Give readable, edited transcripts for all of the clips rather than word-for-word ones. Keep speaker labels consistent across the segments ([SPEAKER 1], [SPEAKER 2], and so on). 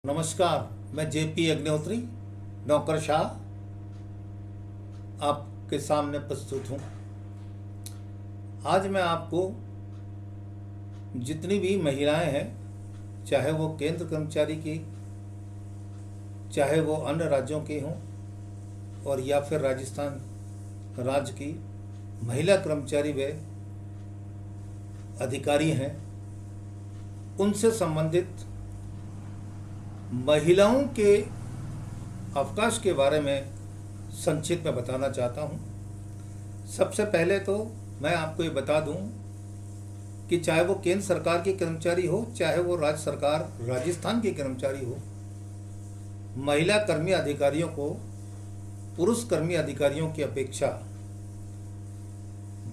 [SPEAKER 1] नमस्कार। मैं जेपी अग्निहोत्री नौकरशाह आपके सामने प्रस्तुत हूँ। आज मैं आपको जितनी भी महिलाएं हैं, चाहे वो केंद्र कर्मचारी की, चाहे वो अन्य राज्यों की हों और या फिर राजस्थान राज्य की महिला कर्मचारी व अधिकारी हैं, उनसे संबंधित महिलाओं के अवकाश के बारे में संक्षिप्त में बताना चाहता हूँ। सबसे पहले तो मैं आपको ये बता दूँ कि चाहे वो केंद्र सरकार के कर्मचारी हो, चाहे वो राज्य सरकार राजस्थान के कर्मचारी हो, महिला कर्मी अधिकारियों को पुरुष कर्मी अधिकारियों की अपेक्षा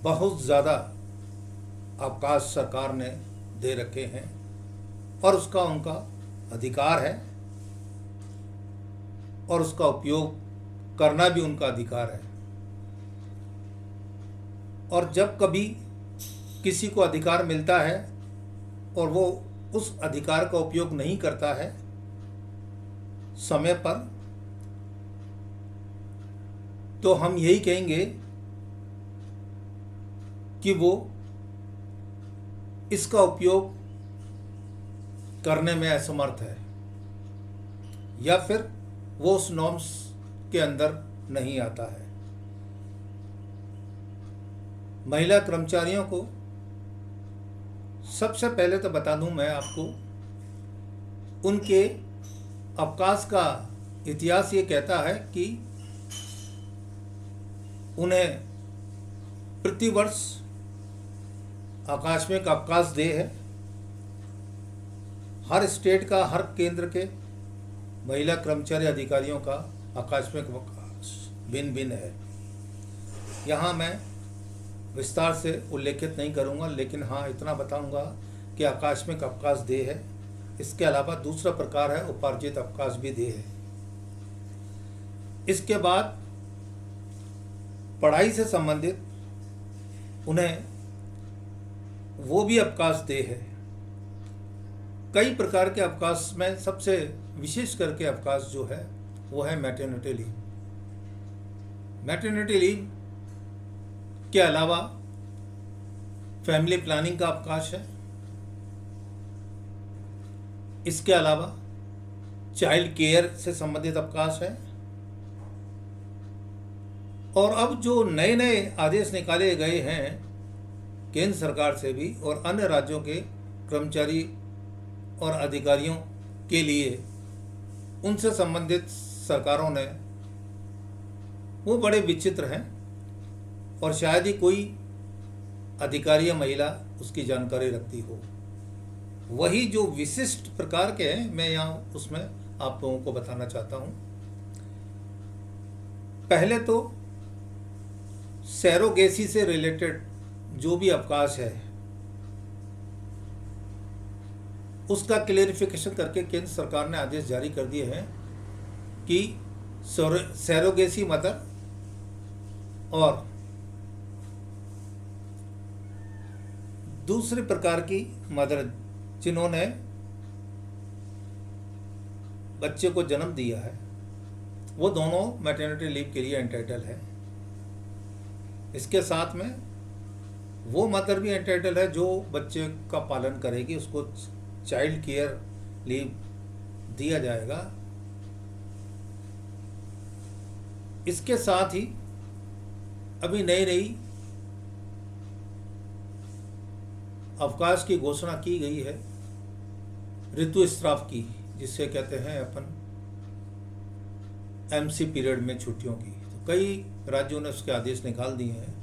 [SPEAKER 1] बहुत ज़्यादा अवकाश सरकार ने दे रखे हैं और उसका उनका अधिकार है और उसका उपयोग करना भी उनका अधिकार है। और जब कभी किसी को अधिकार मिलता है और वो उस अधिकार का उपयोग नहीं करता है समय पर, तो हम यही कहेंगे कि वो इसका उपयोग करने में असमर्थ है या फिर वो उस नॉर्म्स के अंदर नहीं आता है। महिला कर्मचारियों को सबसे पहले तो बता दूं मैं आपको, उनके अवकाश का इतिहास ये कहता है कि उन्हें प्रतिवर्ष आकस्मिक अवकाश दे है। हर स्टेट का, हर केंद्र के महिला कर्मचारी अधिकारियों का आकस्मिक अवकाश भिन्न भिन्न है। यहाँ मैं विस्तार से उल्लेखित नहीं करूँगा, लेकिन हाँ इतना बताऊँगा कि आकस्मिक अवकाश दे है। इसके अलावा दूसरा प्रकार है उपार्जित अवकाश भी दे है। इसके बाद पढ़ाई से संबंधित उन्हें वो भी अवकाश दे है। कई प्रकार के अवकाश में सबसे विशेष करके अवकाश जो है वो है मैटरनिटी लीव। मैटरनिटी लीव के अलावा फैमिली प्लानिंग का अवकाश है। इसके अलावा चाइल्ड केयर से संबंधित अवकाश है। और अब जो नए नए आदेश निकाले गए हैं केंद्र सरकार से भी और अन्य राज्यों के कर्मचारी और अधिकारियों के लिए, उनसे संबंधित सरकारों ने, वो बड़े विचित्र हैं और शायद ही कोई अधिकारी या महिला उसकी जानकारी रखती हो। वही जो विशिष्ट प्रकार के हैं, मैं यहाँ उसमें आप लोगों को बताना चाहता हूँ। पहले तो सैरोगेसी से रिलेटेड जो भी अवकाश है उसका क्लेरिफिकेशन करके केंद्र सरकार ने आदेश जारी कर दिए हैं कि सैरोगेसी मदर और दूसरे प्रकार की मदर जिन्होंने बच्चे को जन्म दिया है, वो दोनों मैटरनिटी लीव के लिए एंटाइटल है। इसके साथ में वो मदर भी एंटाइटल है जो बच्चे का पालन करेगी, उसको चाइल्ड केयर लीव दिया जाएगा। इसके साथ ही अभी नई नई अवकाश की घोषणा की गई है ऋतुस्राव की, जिसे कहते हैं अपन एमसी पीरियड में छुट्टियों की। तो कई राज्यों ने उसके आदेश निकाल दिए हैं।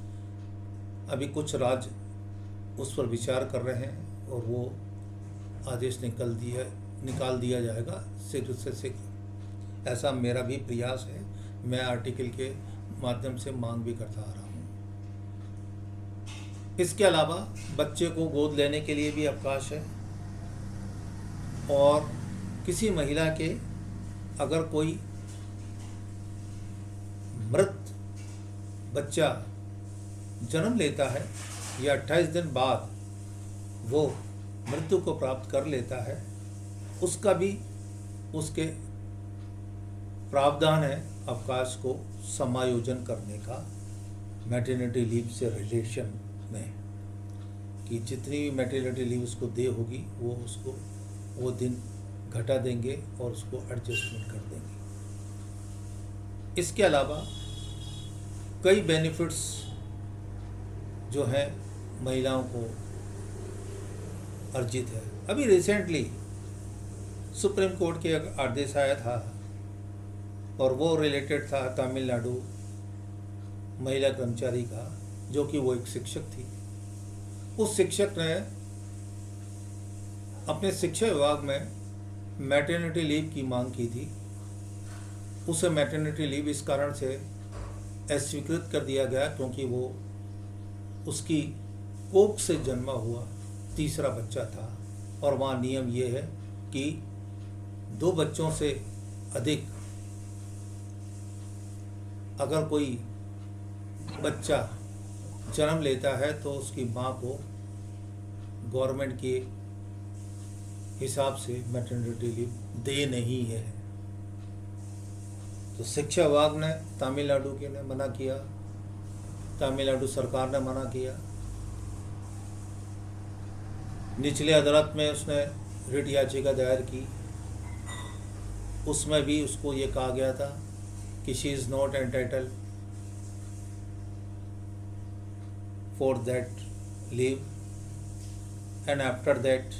[SPEAKER 1] अभी कुछ राज्य उस पर विचार कर रहे हैं और वो आदेश निकाल दिया जाएगा शीघ्र से शीघ्र। ऐसा मेरा भी प्रयास है। मैं आर्टिकल के माध्यम से मांग भी करता आ रहा हूँ। इसके अलावा बच्चे को गोद लेने के लिए भी अवकाश है। और किसी महिला के अगर कोई मृत बच्चा जन्म लेता है या 28 दिन बाद वो मृत्यु को प्राप्त कर लेता है, उसका भी उसके प्रावधान है अवकाश को समायोजन करने का मैटरनिटी लीव से रिलेशन में, कि जितनी भी मैटरनिटी लीव उसको दे होगी वो उसको वो दिन घटा देंगे और उसको एडजस्टमेंट कर देंगे। इसके अलावा कई बेनिफिट्स जो है महिलाओं को अर्जित है। अभी रिसेंटली सुप्रीम कोर्ट के एक आदेश आया था और वो रिलेटेड था तमिलनाडु महिला कर्मचारी का, जो कि वो एक शिक्षक थी। उस शिक्षक ने अपने शिक्षा विभाग में मैटरनिटी लीव की मांग की थी। उसे मैटरनिटी लीव इस कारण से अस्वीकृत कर दिया गया क्योंकि वो उसकी कोख से जन्मा हुआ तीसरा बच्चा था, और वहाँ नियम ये है कि 2 बच्चों से अधिक अगर कोई बच्चा जन्म लेता है तो उसकी माँ को गवर्नमेंट के हिसाब से मैटरनिटी लीव दे नहीं है। तो शिक्षा विभाग ने तमिलनाडु के ने मना किया, तमिलनाडु सरकार ने मना किया। निचले अदालत में उसने रिट याचिका दायर की, उसमें भी उसको ये कहा गया था कि she is not entitled for that leave, and after that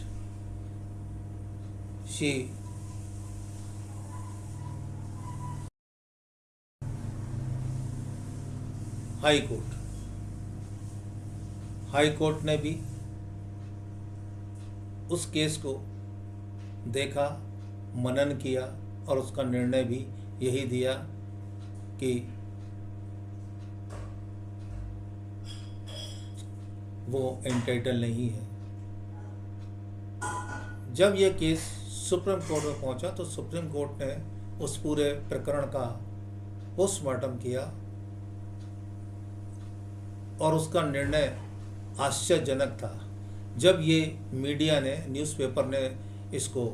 [SPEAKER 1] she high court ने भी उस केस को देखा, मनन किया और उसका निर्णय भी यही दिया कि वो एंटाइटल नहीं है। जब ये केस सुप्रीम कोर्ट में पहुंचा तो सुप्रीम कोर्ट ने उस पूरे प्रकरण का पोस्टमार्टम किया और उसका निर्णय आश्चर्यजनक था। जब ये मीडिया ने, न्यूज़पेपर ने इसको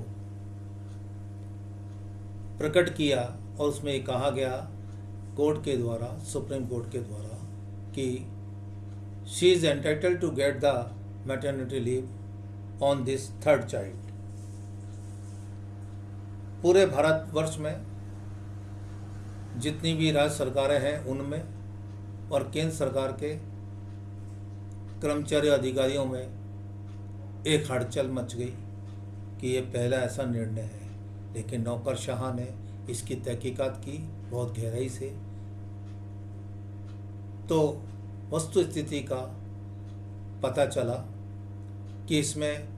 [SPEAKER 1] प्रकट किया और उसमें ये कहा गया कोर्ट के द्वारा, सुप्रीम कोर्ट के द्वारा, कि she is entitled to get the maternity leave on this third child. पूरे भारतवर्ष में जितनी भी राज्य सरकारें हैं उनमें और केंद्र सरकार के कर्मचारी अधिकारियों में एक हड़चल मच गई कि ये पहला ऐसा निर्णय है। लेकिन नौकरशाह ने इसकी तहकीकात की बहुत गहराई से, तो वस्तु स्थिति का पता चला कि इसमें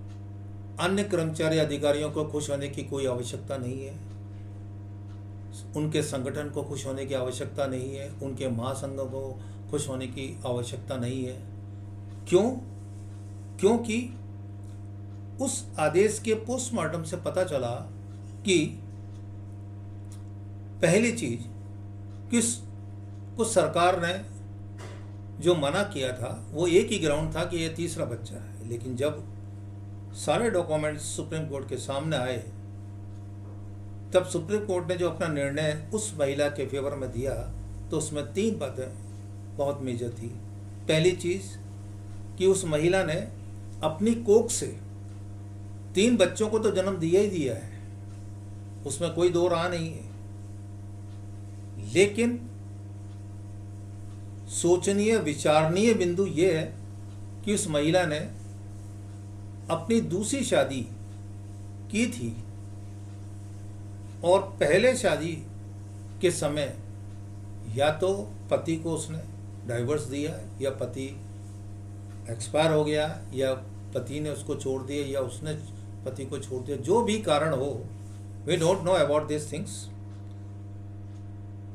[SPEAKER 1] अन्य कर्मचारी अधिकारियों को खुश होने की कोई आवश्यकता नहीं है, उनके संगठन को खुश होने की आवश्यकता नहीं है, उनके महासंघों को खुश होने की आवश्यकता नहीं है। क्यों? क्योंकि उस आदेश के पोस्टमार्टम से पता चला कि पहली चीज कुछ सरकार ने जो मना किया था वो एक ही ग्राउंड था कि ये तीसरा बच्चा है, लेकिन जब सारे डॉक्यूमेंट्स सुप्रीम कोर्ट के सामने आए तब सुप्रीम कोर्ट ने जो अपना निर्णय उस महिला के फेवर में दिया तो उसमें 3 बातें बहुत मेजर थी। पहली चीज़ कि उस महिला ने अपनी कोख से 3 बच्चों को तो जन्म दिया ही दिया है, उसमें कोई दो राह नहीं है। लेकिन सोचनीय विचारणीय बिंदु ये है कि उस महिला ने अपनी दूसरी शादी की थी और पहले शादी के समय या तो पति को उसने डाइवर्स दिया या पति एक्सपायर हो गया या पति ने उसको छोड़ दिया या उसने पति को छोड़ दिया, जो भी कारण हो, we don't know about this things.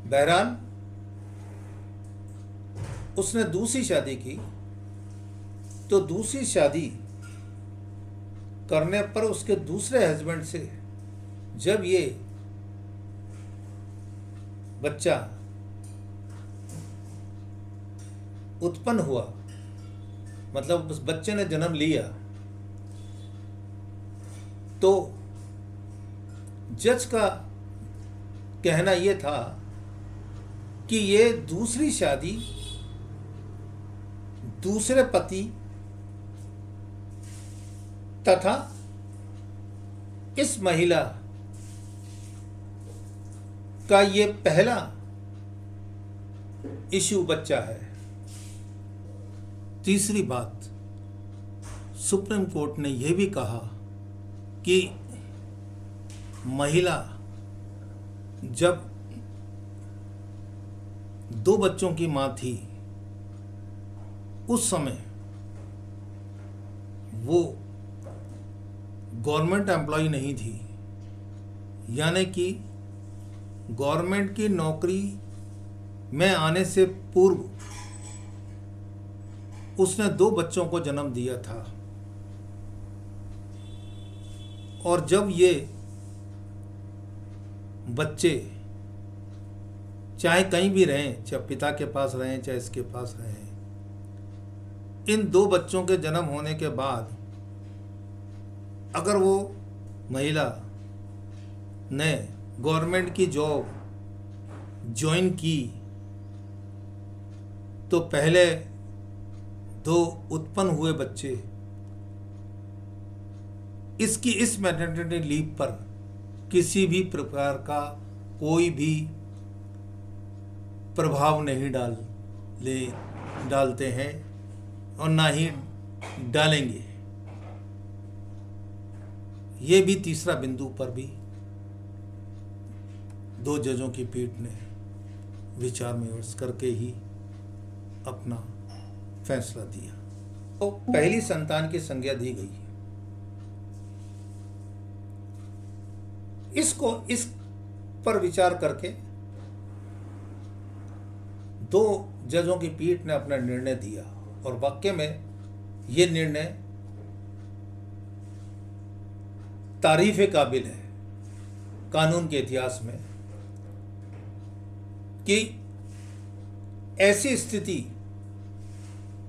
[SPEAKER 1] बहरहाल उसने दूसरी शादी की, तो दूसरी शादी करने पर उसके दूसरे हस्बैंड से जब ये बच्चा उत्पन्न हुआ, मतलब उस बच्चे ने जन्म लिया, तो जज का कहना यह था कि ये दूसरी शादी दूसरे पति तथा इस महिला का ये पहला इश्यू बच्चा है। तीसरी बात, सुप्रीम कोर्ट ने यह भी कहा कि महिला जब 2 बच्चों की मां थी उस समय वो गवर्नमेंट एम्प्लॉय नहीं थी, यानी कि गवर्नमेंट की नौकरी में आने से पूर्व उसने 2 बच्चों को जन्म दिया था। और जब ये बच्चे चाहे कहीं भी रहें, चाहे पिता के पास रहें चाहे इसके पास रहें, इन 2 बच्चों के जन्म होने के बाद अगर वो महिला ने गवर्नमेंट की जॉब ज्वाइन की तो पहले 2 उत्पन्न हुए बच्चे इस मैटरनिटी लीव पर किसी भी प्रकार का कोई भी प्रभाव नहीं डालते हैं और ना ही डालेंगे। ये भी तीसरा बिंदु पर भी 2 जजों की पीठ ने विचार विमर्श करके ही अपना फैसला दिया। तो पहली संतान की संज्ञा दी गई। इस पर विचार करके 2 जजों की पीठ ने अपना निर्णय दिया और वाकई में ये निर्णय तारीफ काबिल है कानून के इतिहास में कि ऐसी स्थिति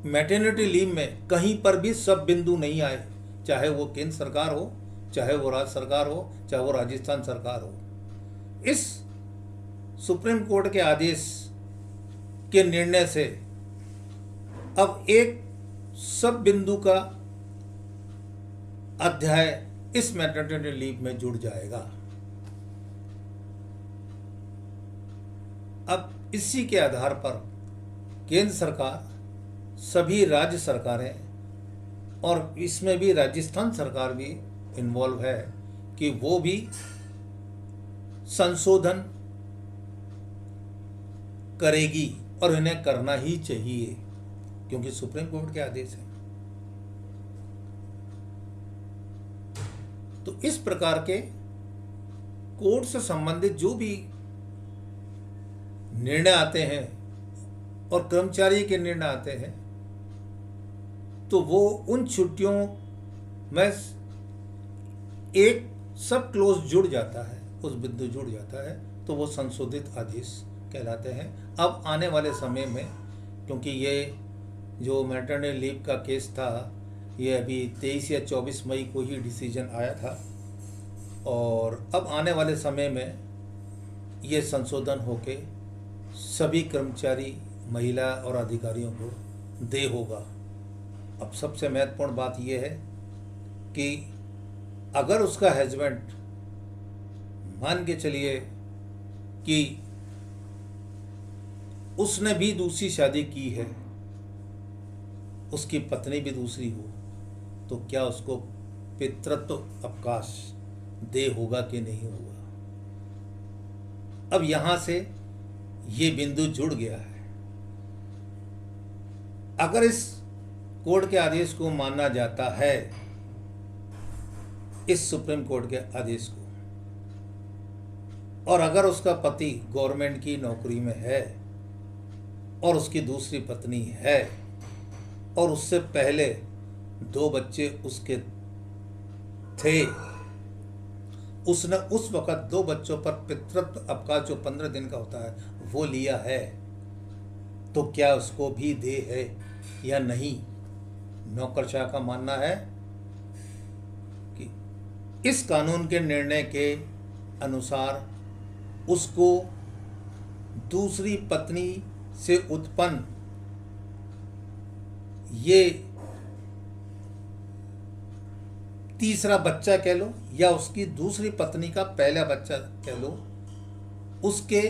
[SPEAKER 1] मैटरनिटी लीव में कहीं पर भी सब बिंदु नहीं आए, चाहे वो केंद्र सरकार हो, चाहे वो राज्य सरकार हो, चाहे वो राजस्थान सरकार हो। इस सुप्रीम कोर्ट के आदेश के निर्णय से अब एक सब बिंदु का अध्याय इस मैटरनिटी लीव में जुड़ जाएगा। अब इसी के आधार पर केंद्र सरकार, सभी राज्य सरकारें और इसमें भी राजस्थान सरकार भी इन्वॉल्व है कि वो भी संशोधन करेगी और इन्हें करना ही चाहिए क्योंकि सुप्रीम कोर्ट के आदेश हैं। तो इस प्रकार के कोर्ट से संबंधित जो भी निर्णय आते हैं और कर्मचारी के निर्णय आते हैं तो वो उन छुट्टियों में एक सब क्लोज जुड़ जाता है, उस बिंदु जुड़ जाता है तो वो संशोधित आदेश कहलाते हैं। अब आने वाले समय में, क्योंकि ये जो मैटरनिटी लीव का केस था ये अभी 23 या 24 मई को ही डिसीजन आया था और अब आने वाले समय में ये संशोधन होके सभी कर्मचारी, महिला और अधिकारियों को देय होगा। अब सबसे महत्वपूर्ण बात यह है कि अगर उसका हस्बैंड, मान के चलिए कि उसने भी दूसरी शादी की है, उसकी पत्नी भी दूसरी हो, तो क्या उसको पितृत्व अवकाश देय होगा कि नहीं होगा। अब यहां से ये बिंदु जुड़ गया है। अगर इस कोर्ट के आदेश को माना जाता है, इस सुप्रीम कोर्ट के आदेश को, और अगर उसका पति गवर्नमेंट की नौकरी में है और उसकी दूसरी पत्नी है और उससे पहले 2 बच्चे उसके थे, उसने उस वक्त 2 बच्चों पर पितृत्व अवकाश जो 15 दिन का होता है वो लिया है, तो क्या उसको भी देय है या नहीं। नौकरशाह का मानना है कि इस कानून के निर्णय के अनुसार उसको दूसरी पत्नी से उत्पन्न ये तीसरा बच्चा कह लो या उसकी दूसरी पत्नी का पहला बच्चा कह लो, उसके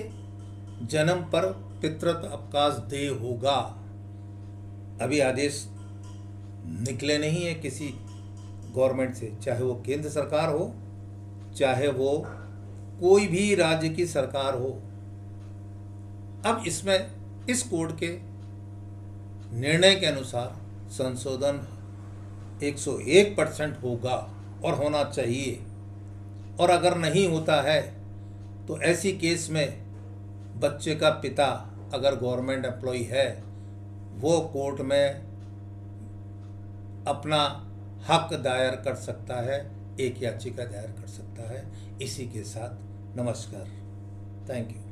[SPEAKER 1] जन्म पर पितृत्व अवकाश देय होगा। अभी आदेश निकले नहीं है किसी गवर्नमेंट से, चाहे वो केंद्र सरकार हो चाहे वो कोई भी राज्य की सरकार हो। अब इसमें इस कोर्ट के निर्णय के अनुसार संशोधन 101% होगा और होना चाहिए। और अगर नहीं होता है तो ऐसी केस में बच्चे का पिता अगर गवर्नमेंट एम्प्लॉय है वो कोर्ट में अपना हक दायर कर सकता है, एक याचिका दायर कर सकता है। इसी के साथ नमस्कार, थैंक यू।